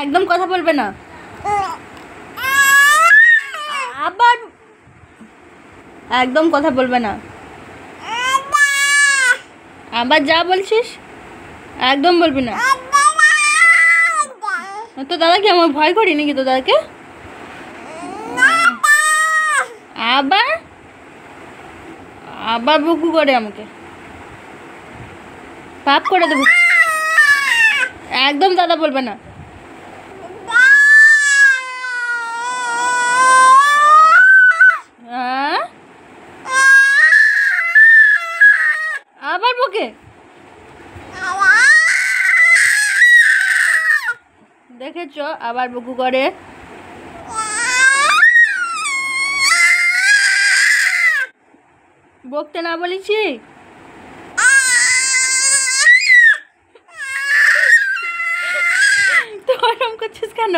একদম কথা বলবে না। আবার একদম কথা বলবে না। আবার যা বলছিস একদম বলবি না। তো দাদা কি আমার ভয় করি নাকি তো দাদাকে? আবার আবার বকু করে আমাকে, পাপ করে দেবো। একদম দাদা বলবে না। আবার বকে, দেখেছ আবার বকু করে। বকতে না বলেছি? তো ওরম করছিস কেন?